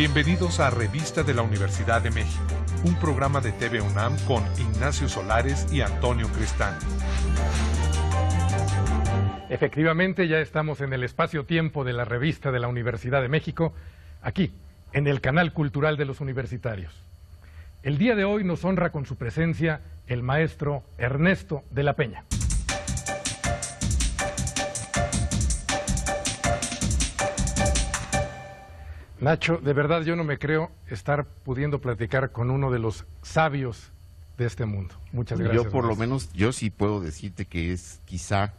Bienvenidos a Revista de la Universidad de México, un programa de TV UNAM con Ignacio Solares y Antonio Crestán. Efectivamente, ya estamos en el espacio-tiempo de la Revista de la Universidad de México, aquí, en el canal cultural de los universitarios. El día de hoy nos honra con su presencia el maestro Ernesto de la Peña. Nacho, de verdad yo no me creo estar pudiendo platicar con uno de los sabios de este mundo. Muchas gracias. Yo por lo menos, yo sí puedo decirte que es quizá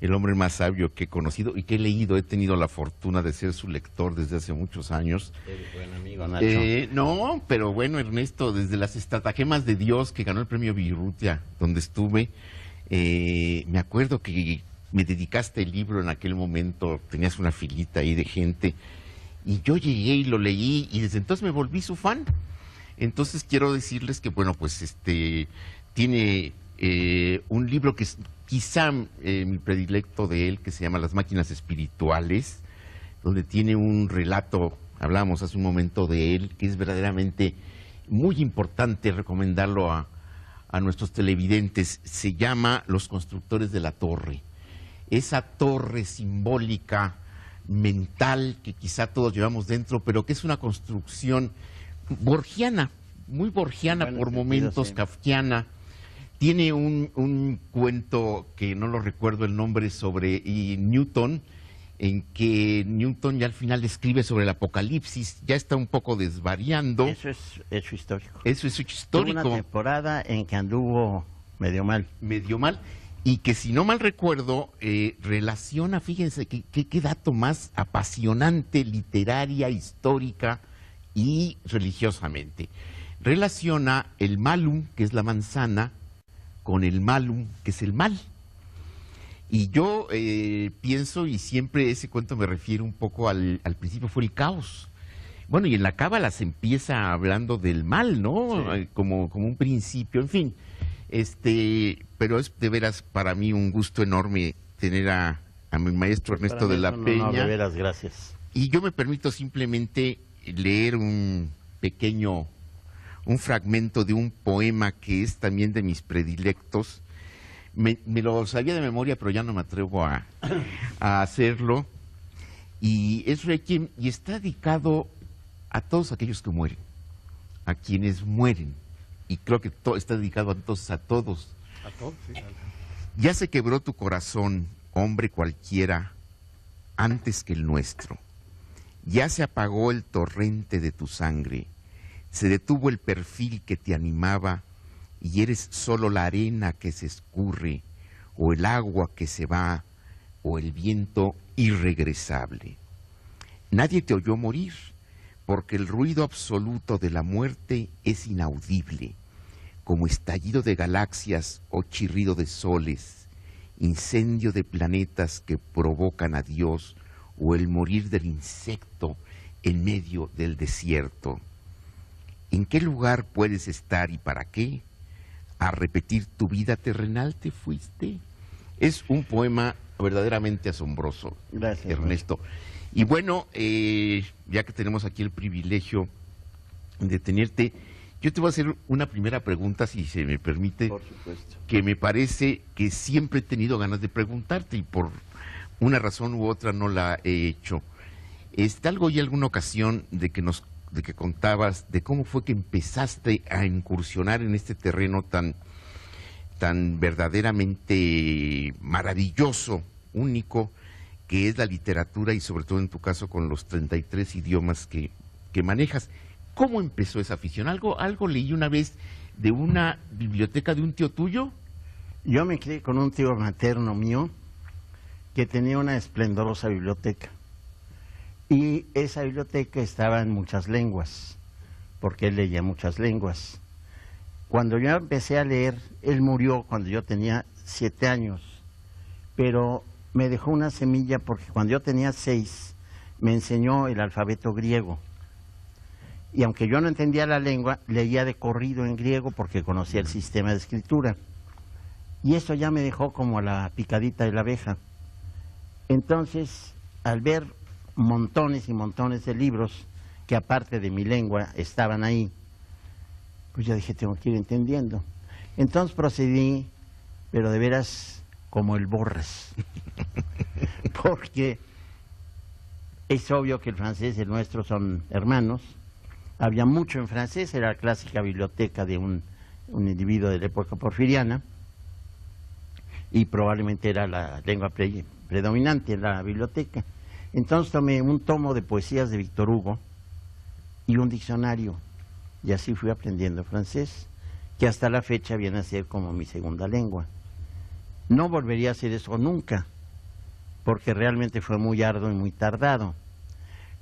el hombre más sabio que he conocido y que he leído. He tenido la fortuna de ser su lector desde hace muchos años. Eres buen amigo, Nacho. No, pero bueno, Ernesto, desde las estratagemas de Dios, que ganó el premio Virrutia, donde estuve, me acuerdo que me dedicaste el libro en aquel momento, tenías una filita ahí de gente, y yo llegué y lo leí, y desde entonces me volví su fan. Entonces quiero decirles que, bueno, pues tiene un libro que es quizá mi predilecto de él, que se llama Las máquinas espirituales, donde tiene un relato, hablamos hace un momento de él, que es verdaderamente muy importante recomendarlo a nuestros televidentes. Se llama Los constructores de la torre. Esa torre simbólica, mental, que quizá todos llevamos dentro, pero que es una construcción borgiana, muy borgiana, por momentos, sí, kafkiana. Tiene un cuento que no lo recuerdo el nombre, sobre Newton, en que Newton ya al final escribe sobre el apocalipsis. Ya está un poco desvariando. Eso es hecho histórico. Eso es hecho histórico. Tuvo una temporada en que anduvo medio mal. Medio mal. Y que, si no mal recuerdo, relaciona, fíjense, qué dato más apasionante, literaria, histórica y religiosamente. Relaciona el malum, que es la manzana, con el malum, que es el mal. Y yo pienso, y siempre ese cuento me refiere un poco al principio, fue el caos. Bueno, y en la Cábala se empieza hablando del mal, ¿no? Sí. Como un principio, en fin. Pero es de veras para mí un gusto enorme tener a mi maestro Ernesto de la Peña. No, de veras, gracias. Y yo me permito simplemente leer un fragmento de un poema que es también de mis predilectos. Me lo sabía de memoria, pero ya no me atrevo a hacerlo. Y es Requiem, y está dedicado a todos aquellos que mueren, a quienes mueren. Y creo que está dedicado entonces a todos. A todos, sí. Ya se quebró tu corazón, hombre cualquiera, antes que el nuestro. Ya se apagó el torrente de tu sangre. Se detuvo el perfil que te animaba, y eres solo la arena que se escurre, o el agua que se va, o el viento irregresable. Nadie te oyó morir, porque el ruido absoluto de la muerte es inaudible, como estallido de galaxias o chirrido de soles, incendio de planetas que provocan a Dios, o el morir del insecto en medio del desierto. ¿En qué lugar puedes estar y para qué? ¿A repetir tu vida terrenal te fuiste? Es un poema verdaderamente asombroso. Gracias, Ernesto. Y bueno, ya que tenemos aquí el privilegio de tenerte, yo te voy a hacer una primera pregunta, si se me permite. Por supuesto. Que me parece que siempre he tenido ganas de preguntarte y por una razón u otra no la he hecho. Algo y alguna ocasión de que contabas de cómo fue que empezaste a incursionar en este terreno tan verdaderamente maravilloso, único, que es la literatura, y sobre todo en tu caso con los 33 idiomas que manejas. ¿Cómo empezó esa afición? Algo leí una vez de una biblioteca de un tío tuyo. Yo me crié con un tío materno mío que tenía una esplendorosa biblioteca. Y esa biblioteca estaba en muchas lenguas, porque él leía muchas lenguas. Cuando yo empecé a leer, él murió cuando yo tenía 7 años, pero me dejó una semilla porque cuando yo tenía 6 me enseñó el alfabeto griego. Y aunque yo no entendía la lengua, leía de corrido en griego porque conocía el sistema de escritura. Y eso ya me dejó como la picadita de la abeja. Entonces, al ver montones y montones de libros, que aparte de mi lengua estaban ahí, pues yo dije, tengo que ir entendiendo. Entonces procedí, pero de veras como el Borras, porque es obvio que el francés y el nuestro son hermanos. Había mucho en francés, era la clásica biblioteca de un individuo de la época porfiriana, y probablemente era la lengua predominante en la biblioteca. Entonces tomé un tomo de poesías de Víctor Hugo y un diccionario, y así fui aprendiendo francés, que hasta la fecha viene a ser como mi segunda lengua. No volvería a hacer eso nunca, porque realmente fue muy arduo y muy tardado.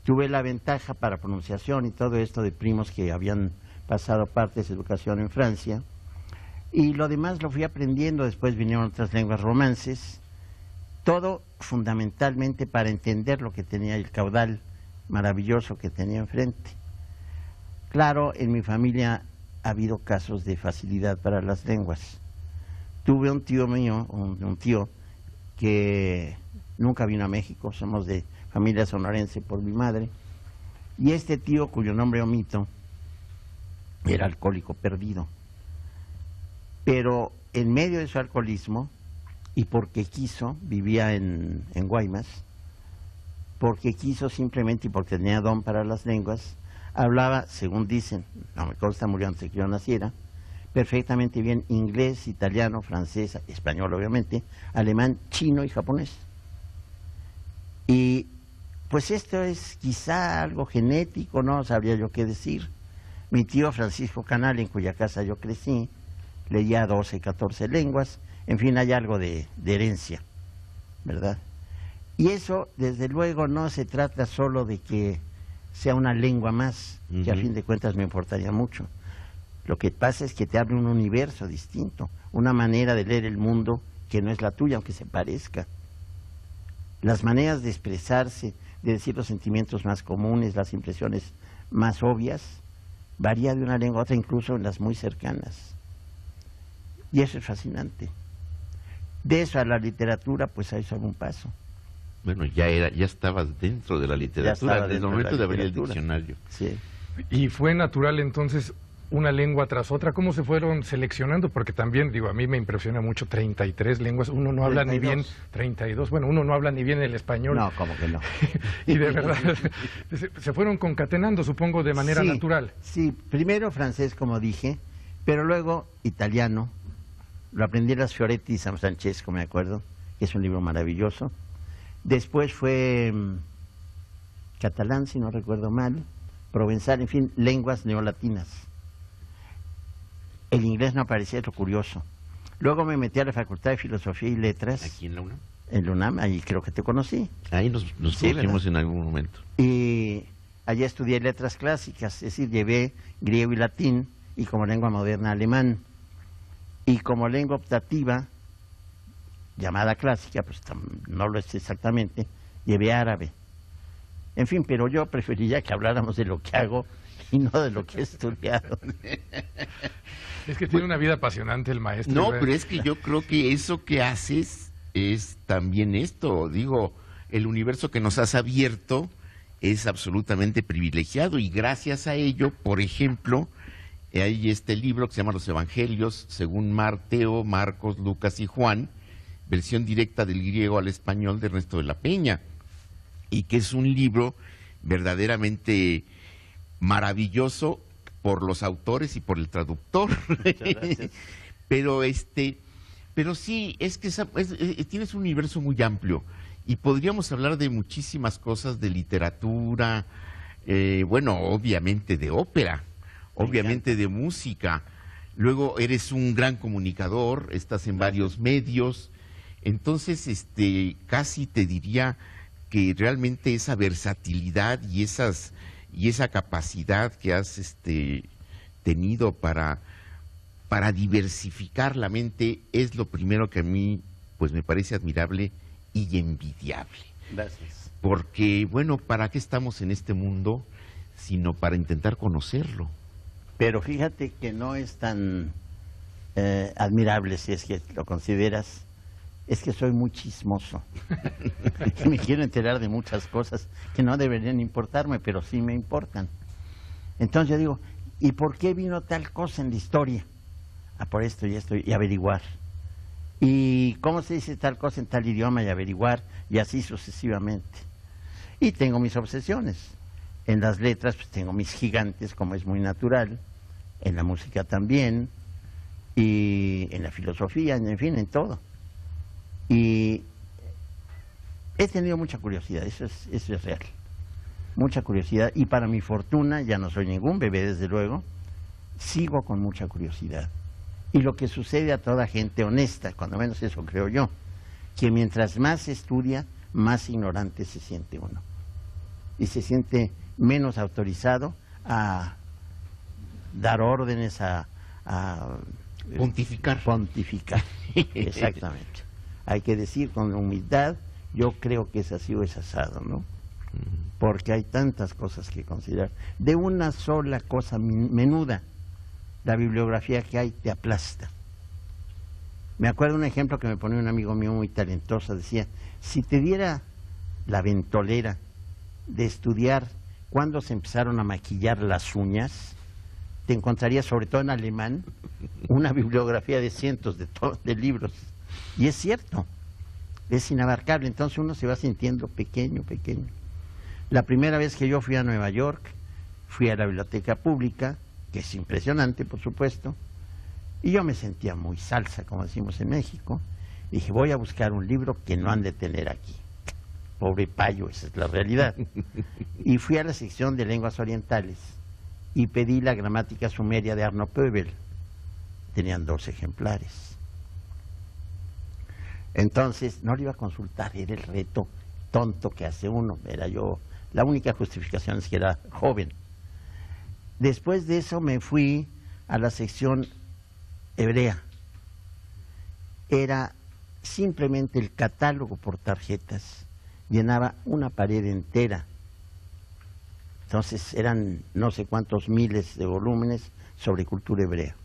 Tuve la ventaja para pronunciación y todo esto de primos que habían pasado parte de su educación en Francia, y lo demás lo fui aprendiendo. Después vinieron otras lenguas romances, todo fundamentalmente para entender lo que tenía, el caudal maravilloso que tenía enfrente. Claro, en mi familia ha habido casos de facilidad para las lenguas. Tuve un tío mío, un tío que nunca vino a México, somos de familia sonorense por mi madre, y este tío, cuyo nombre omito, era alcohólico perdido. Pero en medio de su alcoholismo, y porque quiso, vivía en Guaymas, porque quiso simplemente y porque tenía don para las lenguas, hablaba, según dicen, no me consta, murió antes de que yo naciera, perfectamente bien inglés, italiano, francés, español obviamente, alemán, chino y japonés. Y pues esto es quizá algo genético, no sabría yo qué decir. Mi tío Francisco Canal, en cuya casa yo crecí, leía 12, 14 lenguas, en fin, hay algo de herencia, ¿verdad? Y eso, desde luego, no se trata solo de que sea una lengua más, que a fin de cuentas me importaría mucho. Lo que pasa es que te abre un universo distinto, una manera de leer el mundo que no es la tuya, aunque se parezca. Las maneras de expresarse, de decir los sentimientos más comunes, las impresiones más obvias, varía de una lengua a otra, incluso en las muy cercanas. Y eso es fascinante. De eso a la literatura, pues hay solo un paso. Bueno, ya estabas dentro de la literatura desde el momento de abrir el diccionario. Sí. ¿Y fue natural entonces una lengua tras otra? ¿Cómo se fueron seleccionando? Porque también, digo, a mí me impresiona mucho 33 lenguas, uno no habla 32. Ni bien 32, bueno, uno no habla ni bien el español. No, como que no. Y de verdad, se fueron concatenando, supongo, de manera natural. Sí, primero francés, como dije, pero luego italiano. Lo aprendí en las Fioretti y San Francesco, me acuerdo, que es un libro maravilloso. Después fue catalán, si no recuerdo mal, provenzal, en fin, lenguas neolatinas. El inglés no aparecía, es lo curioso. Luego me metí a la Facultad de Filosofía y Letras. ¿Aquí en la UNAM? En la UNAM, ahí creo que te conocí. Ahí nos conocimos en algún momento. Y allá estudié letras clásicas, es decir, llevé griego y latín, y como lengua moderna alemán. Y como lengua optativa, llamada clásica, pues no lo es exactamente, llevé árabe. En fin, pero yo preferiría que habláramos de lo que hago y no de lo que he estudiado. Es que tiene una vida apasionante el maestro. No, pero es que yo creo que eso que haces es también esto. Digo, el universo que nos has abierto es absolutamente privilegiado y gracias a ello, por ejemplo, hay este libro que se llama Los Evangelios, según Mateo, Marcos, Lucas y Juan, versión directa del griego al español de Ernesto de la Peña, y que es un libro verdaderamente maravilloso por los autores y por el traductor. pero sí, es que tienes un universo muy amplio y podríamos hablar de muchísimas cosas, de literatura, bueno, obviamente de ópera, obviamente de música. Luego eres un gran comunicador, estás en varios medios, entonces casi te diría que realmente esa versatilidad y esa capacidad que has tenido para diversificar la mente es lo primero que a mí pues me parece admirable y envidiable. Gracias. Porque, bueno, ¿para qué estamos en este mundo sino para intentar conocerlo? Pero fíjate que no es tan admirable, si es que lo consideras, Es que soy muy chismoso. Y me quiero enterar de muchas cosas que no deberían importarme, pero sí me importan. Entonces yo digo, ¿y por qué vino tal cosa en la historia? Ah, por esto y esto, y averiguar. ¿Y cómo se dice tal cosa en tal idioma? Y averiguar, y así sucesivamente. Y tengo mis obsesiones. En las letras, pues tengo mis gigantes, como es muy natural. En la música también. Y en la filosofía, en fin, en todo. Y he tenido mucha curiosidad, eso es real. Mucha curiosidad. Y para mi fortuna, ya no soy ningún bebé, desde luego, sigo con mucha curiosidad. Y lo que sucede a toda gente honesta, cuando menos eso creo yo, que mientras más se estudia, más ignorante se siente uno. Y se siente menos autorizado a dar órdenes, a pontificar. Pontificar, exactamente. Hay que decir con humildad, yo creo que es así o es asado, ¿no? Porque hay tantas cosas que considerar. De una sola cosa menuda, la bibliografía que hay te aplasta. Me acuerdo un ejemplo que me ponía un amigo mío muy talentoso, decía, si te diera la ventolera de estudiar cuándo se empezaron a maquillar las uñas, te encontrarías, sobre todo en alemán, una bibliografía de cientos de libros. Y es cierto, es inabarcable, entonces uno se va sintiendo pequeño, pequeño. La primera vez que yo fui a Nueva York, fui a la biblioteca pública, que es impresionante, por supuesto, y yo me sentía muy salsa, como decimos en México. Dije, voy a buscar un libro que no han de tener aquí. Pobre payo, esa es la realidad. Y fui a la sección de lenguas orientales y pedí la gramática sumeria de Arno Pöbel. Tenían 2 ejemplares. Entonces, no lo iba a consultar, era el reto tonto que hace uno. Era yo, la única justificación es que era joven. Después de eso me fui a la sección hebrea. Era simplemente el catálogo por tarjetas. Llenaba una pared entera. Entonces eran no sé cuántos miles de volúmenes sobre cultura hebrea.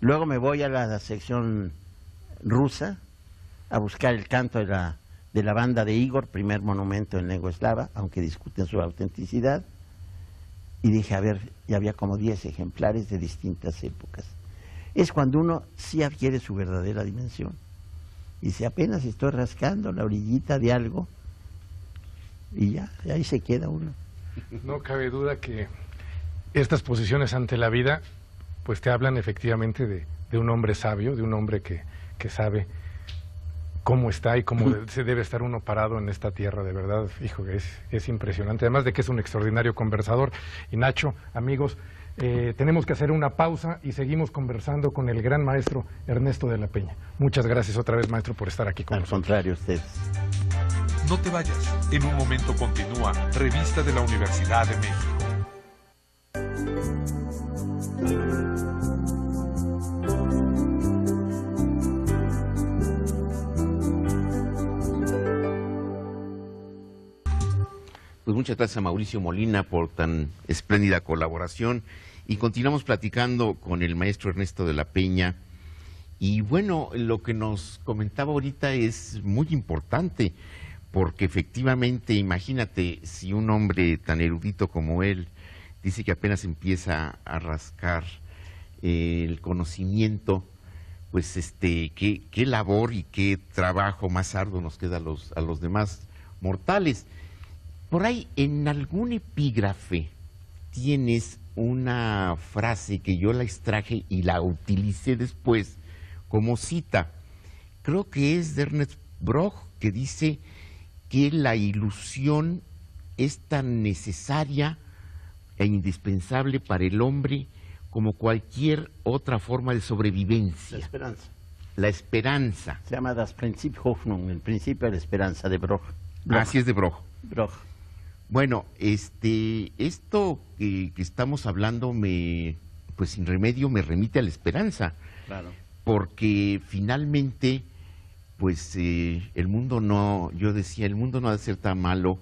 Luego me voy a la sección rusa a buscar el canto de la banda de Igor, primer monumento en lengua eslava, aunque discuten su autenticidad. Y dije, a ver, ya había como 10 ejemplares de distintas épocas. Es cuando uno sí adquiere su verdadera dimensión. Y si apenas estoy rascando la orillita de algo, y ya, ahí se queda uno. No cabe duda que estas posiciones ante la vida, pues te hablan efectivamente de un hombre sabio, de un hombre que sabe cómo está y cómo se debe estar uno parado en esta tierra, de verdad, hijo, es impresionante, además de que es un extraordinario conversador. Y Nacho, amigos, tenemos que hacer una pausa y seguimos conversando con el gran maestro Ernesto de la Peña. Muchas gracias otra vez, maestro, por estar aquí con nosotros. Al contrario, ustedes. No te vayas, en un momento continúa Revista de la Universidad de México. Pues muchas gracias a Mauricio Molina por tan espléndida colaboración y continuamos platicando con el maestro Ernesto de la Peña. Y bueno, lo que nos comentaba ahorita es muy importante porque efectivamente, imagínate, si un hombre tan erudito como él dice que apenas empieza a rascar el conocimiento, pues qué labor y qué trabajo más arduo nos queda a los demás mortales. Por ahí, en algún epígrafe, tienes una frase que yo la extraje y la utilicé después como cita. Creo que es de Ernest Bloch, que dice que la ilusión es tan necesaria e indispensable para el hombre como cualquier otra forma de sobrevivencia. La esperanza. La esperanza. Se llama Das Prinzip Hoffnung, el principio de la esperanza, de Bloch. Así es, de Bloch. Bloch. Bueno, esto que estamos hablando pues sin remedio me remite a la esperanza. Claro. Porque finalmente, pues el mundo no, yo decía, el mundo no ha de ser tan malo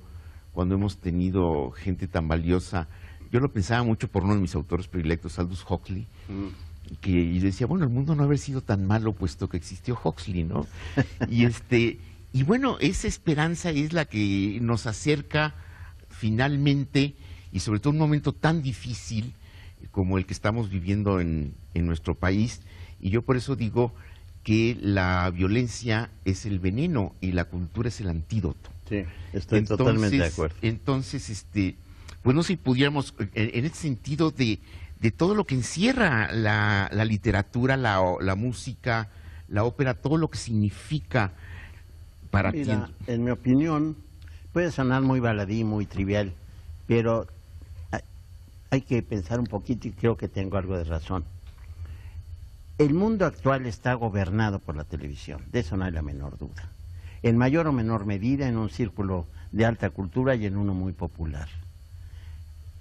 cuando hemos tenido gente tan valiosa. Yo lo pensaba mucho por uno de mis autores predilectos, Aldous Huxley, y decía, bueno, el mundo no haber sido tan malo puesto que existió Huxley, ¿no? Y bueno, esa esperanza es la que nos acerca finalmente, y sobre todo en un momento tan difícil como el que estamos viviendo en nuestro país, y yo por eso digo que la violencia es el veneno y la cultura es el antídoto. Sí, estoy totalmente de acuerdo. Entonces, pues no sé si pudiéramos, en este sentido de todo lo que encierra la literatura, la música, la ópera, todo lo que significa para ti. Mira, en mi opinión, puede sonar muy baladí, muy trivial, pero hay que pensar un poquito y creo que tengo algo de razón. El mundo actual está gobernado por la televisión, de eso no hay la menor duda. En mayor o menor medida en un círculo de alta cultura y en uno muy popular.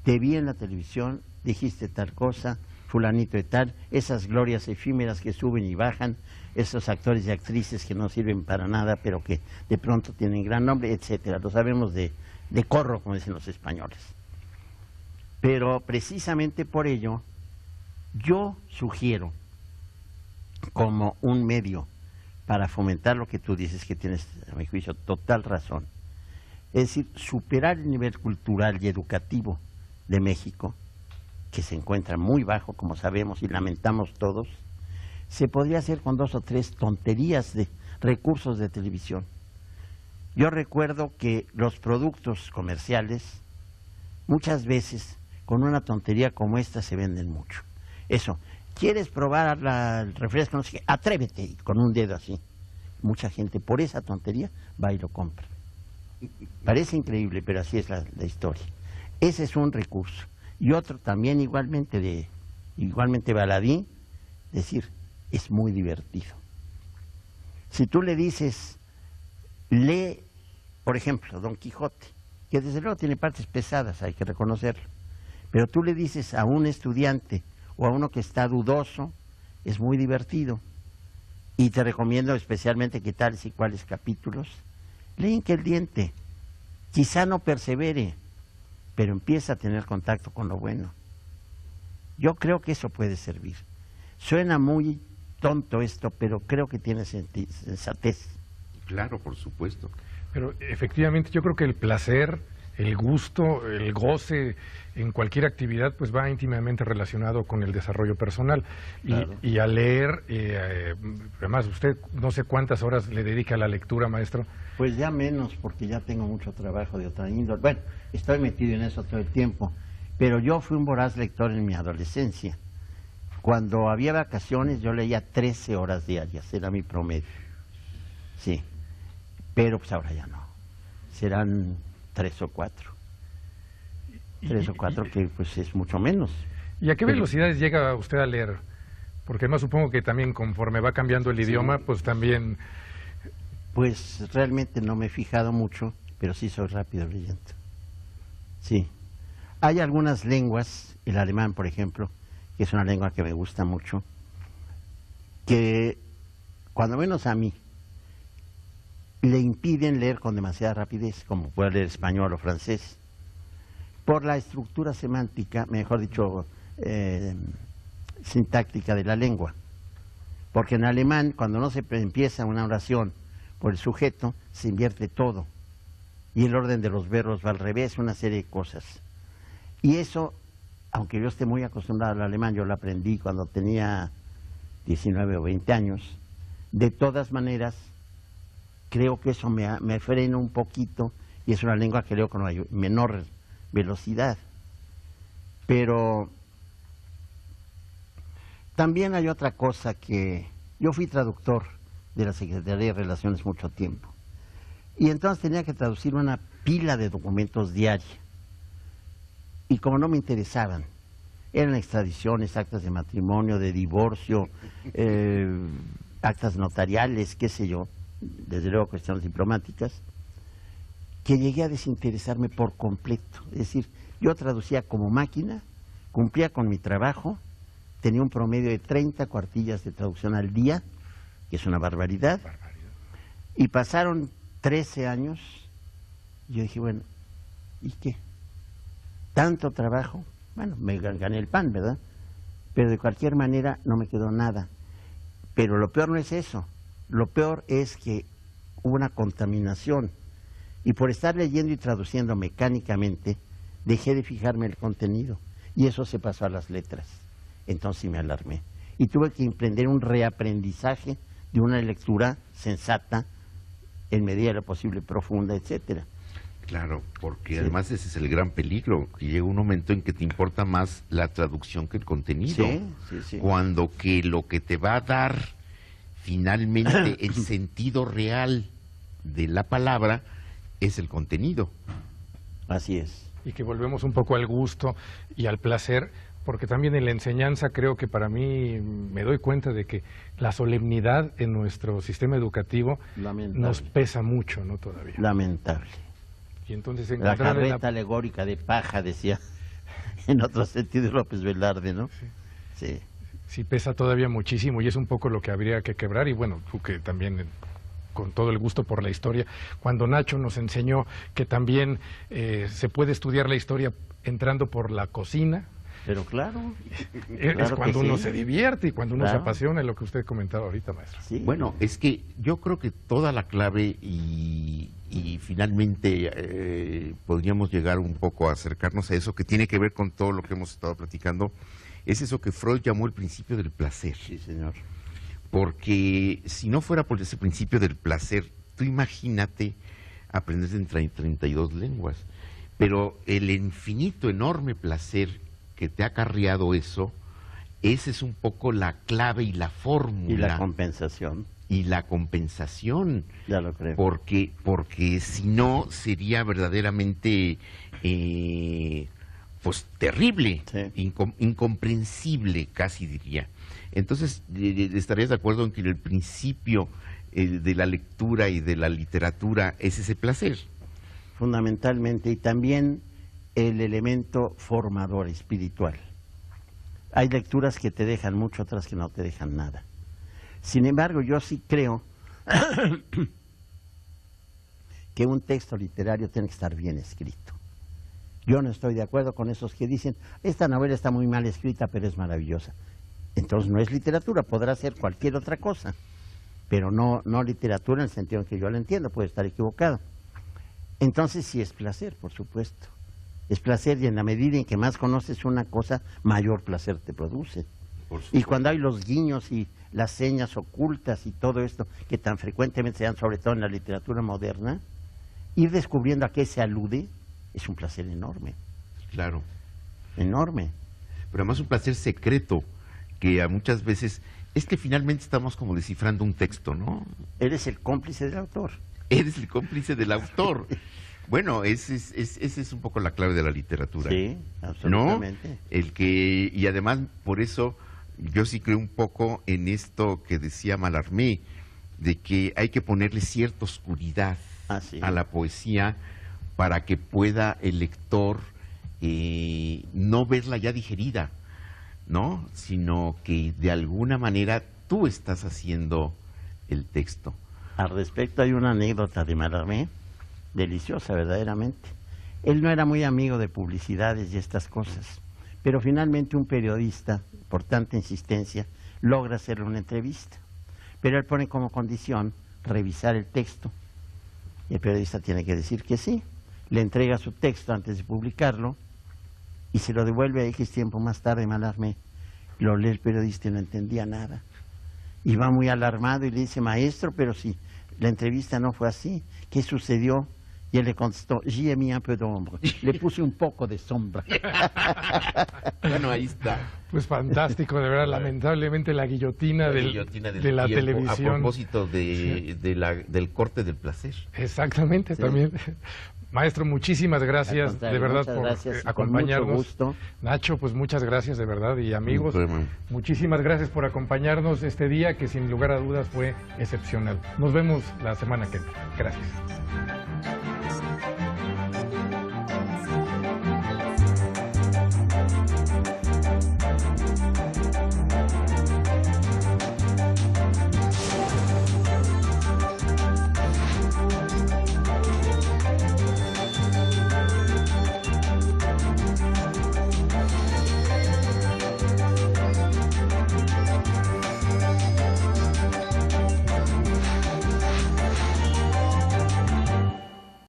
Te vi en la televisión, dijiste tal cosa, fulanito de tal, esas glorias efímeras que suben y bajan, esos actores y actrices que no sirven para nada, pero que de pronto tienen gran nombre, etcétera. Lo sabemos de corro, como dicen los españoles. Pero precisamente por ello, yo sugiero, como un medio para fomentar lo que tú dices, que tienes, a mi juicio, total razón, es decir, superar el nivel cultural y educativo de México, que se encuentra muy bajo, como sabemos y lamentamos todos, se podría hacer con 2 o 3 tonterías de recursos de televisión. Yo recuerdo que los productos comerciales, muchas veces, con una tontería como esta se venden mucho. Eso, ¿quieres probar el refresco? No sé qué, atrévete, con un dedo así. Mucha gente por esa tontería va y lo compra. Parece increíble, pero así es la historia. Ese es un recurso. Y otro también igualmente baladí, decir, es muy divertido. Si tú le dices, lee, por ejemplo, Don Quijote, que desde luego tiene partes pesadas, hay que reconocerlo, pero tú le dices a un estudiante o a uno que está dudoso, es muy divertido. Y te recomiendo especialmente que tales y cuales capítulos, leen que el diente, quizá no persevere, pero empieza a tener contacto con lo bueno. Yo creo que eso puede servir. Suena muy tonto esto, pero creo que tiene sensatez. Claro, por supuesto. Pero efectivamente yo creo que el placer, el gusto, el goce en cualquier actividad pues va íntimamente relacionado con el desarrollo personal. Claro. Y al leer, además usted no sé cuántas horas le dedica a la lectura, maestro. Pues ya menos, porque ya tengo mucho trabajo de otra índole. Bueno, estoy metido en eso todo el tiempo, pero yo fui un voraz lector en mi adolescencia. Cuando había vacaciones yo leía 13 horas diarias, era mi promedio. Sí, pero pues ahora ya no. Serán 3 o 4. 3 o 4 que pues es mucho menos. ¿Y a qué velocidades llega usted a leer? Porque además supongo que también conforme va cambiando el idioma, pues también... Pues realmente no me he fijado mucho, pero sí soy rápido leyendo. Sí. Hay algunas lenguas, el alemán por ejemplo, que es una lengua que me gusta mucho, que cuando menos a mí le impiden leer con demasiada rapidez, como puede leer español o francés, por la estructura semántica, mejor dicho, sintáctica de la lengua. Porque en alemán, cuando no se empieza una oración por el sujeto, se invierte todo. Y el orden de los verbos va al revés, una serie de cosas. Y eso, aunque yo esté muy acostumbrado al alemán, yo lo aprendí cuando tenía 19 o 20 años, de todas maneras, creo que eso me frena un poquito, y es una lengua que leo con menor velocidad. Pero también hay otra cosa que... Yo fui traductor de la Secretaría de Relaciones mucho tiempo, y entonces tenía que traducir una pila de documentos diaria, y como no me interesaban, eran extradiciones, actas de matrimonio, de divorcio, actas notariales, qué sé yo, desde luego cuestiones diplomáticas, que llegué a desinteresarme por completo. Es decir, yo traducía como máquina, cumplía con mi trabajo, tenía un promedio de 30 cuartillas de traducción al día, que es una barbaridad, y pasaron 13 años, y yo dije, bueno, ¿y qué? ¿Tanto trabajo? Bueno, me gané el pan, ¿verdad? Pero de cualquier manera no me quedó nada. Pero lo peor no es eso. Lo peor es que hubo una contaminación. Y por estar leyendo y traduciendo mecánicamente, dejé de fijarme en el contenido. Y eso se pasó a las letras. Entonces sí me alarmé. Y tuve que emprender un reaprendizaje de una lectura sensata, en medida de lo posible profunda, etcétera. Claro, porque Sí. además ese es el gran peligro, que llega un momento en que te importa más la traducción que el contenido. Sí. Cuando que lo que te va a dar finalmente el sentido real de la palabra es el contenido. Así es. Y que volvemos un poco al gusto y al placer, porque también en la enseñanza creo que para mí me doy cuenta de que la solemnidad en nuestro sistema educativo Lamentable. nos pesa mucho, ¿no? Todavía. Lamentable. Y entonces La encontrar en carreta alegórica de paja, decía en otro sentido López Velarde, ¿no? Sí. sí pesa todavía muchísimo y es un poco lo que habría que quebrar. Y bueno, tú que también con todo el gusto por la historia, cuando Nacho nos enseñó que también se puede estudiar la historia entrando por la cocina, Pero claro. es Claro cuando que uno sí. se divierte y cuando uno se Claro. apasiona, lo que usted comentaba ahorita, maestro. Sí. Bueno, es que yo creo que toda la clave y finalmente podríamos llegar un poco a acercarnos a eso que tiene que ver con todo lo que hemos estado platicando, es eso que Freud llamó el principio del placer. Sí, señor. Porque si no fuera por ese principio del placer, tú imagínate aprender en 32 lenguas, pero el infinito, enorme placer que te ha acarreado eso, esa es un poco la clave y la fórmula. Y la compensación, Y la compensación, ya lo creo. porque si no sería verdaderamente pues terrible, Sí. incomprensible casi diría. Entonces, ¿estarías de acuerdo en que el principio de la lectura y de la literatura es ese placer? Fundamentalmente, y también el elemento formador espiritual. Hay lecturas que te dejan mucho, otras que no te dejan nada. Sin embargo, yo sí creo que un texto literario tiene que estar bien escrito. Yo no estoy de acuerdo con esos que dicen, esta novela está muy mal escrita, pero es maravillosa. Entonces no es literatura, podrá ser cualquier otra cosa, pero no literatura en el sentido en que yo la entiendo, puede estar equivocado. Entonces sí es placer, por supuesto. Es placer y en la medida en que más conoces una cosa, mayor placer te produce. Y cuando hay los guiños y las señas ocultas y todo esto que tan frecuentemente se dan, sobre todo en la literatura moderna, ir descubriendo a qué se alude es un placer enorme, Claro. enorme. Pero además un placer secreto, que a muchas veces, es que finalmente estamos como descifrando un texto, ¿no? Eres el cómplice del autor. Eres el cómplice del autor. Bueno, esa es un poco la clave de la literatura. Sí, ¿No? absolutamente. Y además, por eso, yo sí creo un poco en esto que decía Mallarmé, de que hay que ponerle cierta oscuridad Sí. a la poesía para que pueda el lector no verla ya digerida, ¿no? Sino que de alguna manera tú estás haciendo el texto. Al respecto hay una anécdota de Mallarmé, deliciosa verdaderamente. Él no era muy amigo de publicidades y estas cosas, pero finalmente un periodista, por tanta insistencia, logra hacerle una entrevista. Pero él pone como condición revisar el texto. Y el periodista tiene que decir que sí. Le entrega su texto antes de publicarlo y se lo devuelve a X tiempo más tarde Mallarmé. Lo lee el periodista y no entendía nada. Y va muy alarmado y le dice, maestro, pero si la entrevista no fue así, ¿qué sucedió? Y él le contestó, j'y ai mis un peu d'ombre. Le puse un poco de sombra. Bueno, ahí está. Pues fantástico, de verdad, lamentablemente la guillotina, Guillotina del de la tiempo, televisión. A propósito del corte del placer. Exactamente, Sí. también. Maestro, muchísimas Al gracias contrario, de verdad muchas por gracias y con acompañarnos. mucho gusto. Nacho, pues muchas gracias de verdad y amigos, No problema. muchísimas gracias por acompañarnos este día que sin lugar a dudas fue excepcional. Nos vemos la semana que viene. Gracias.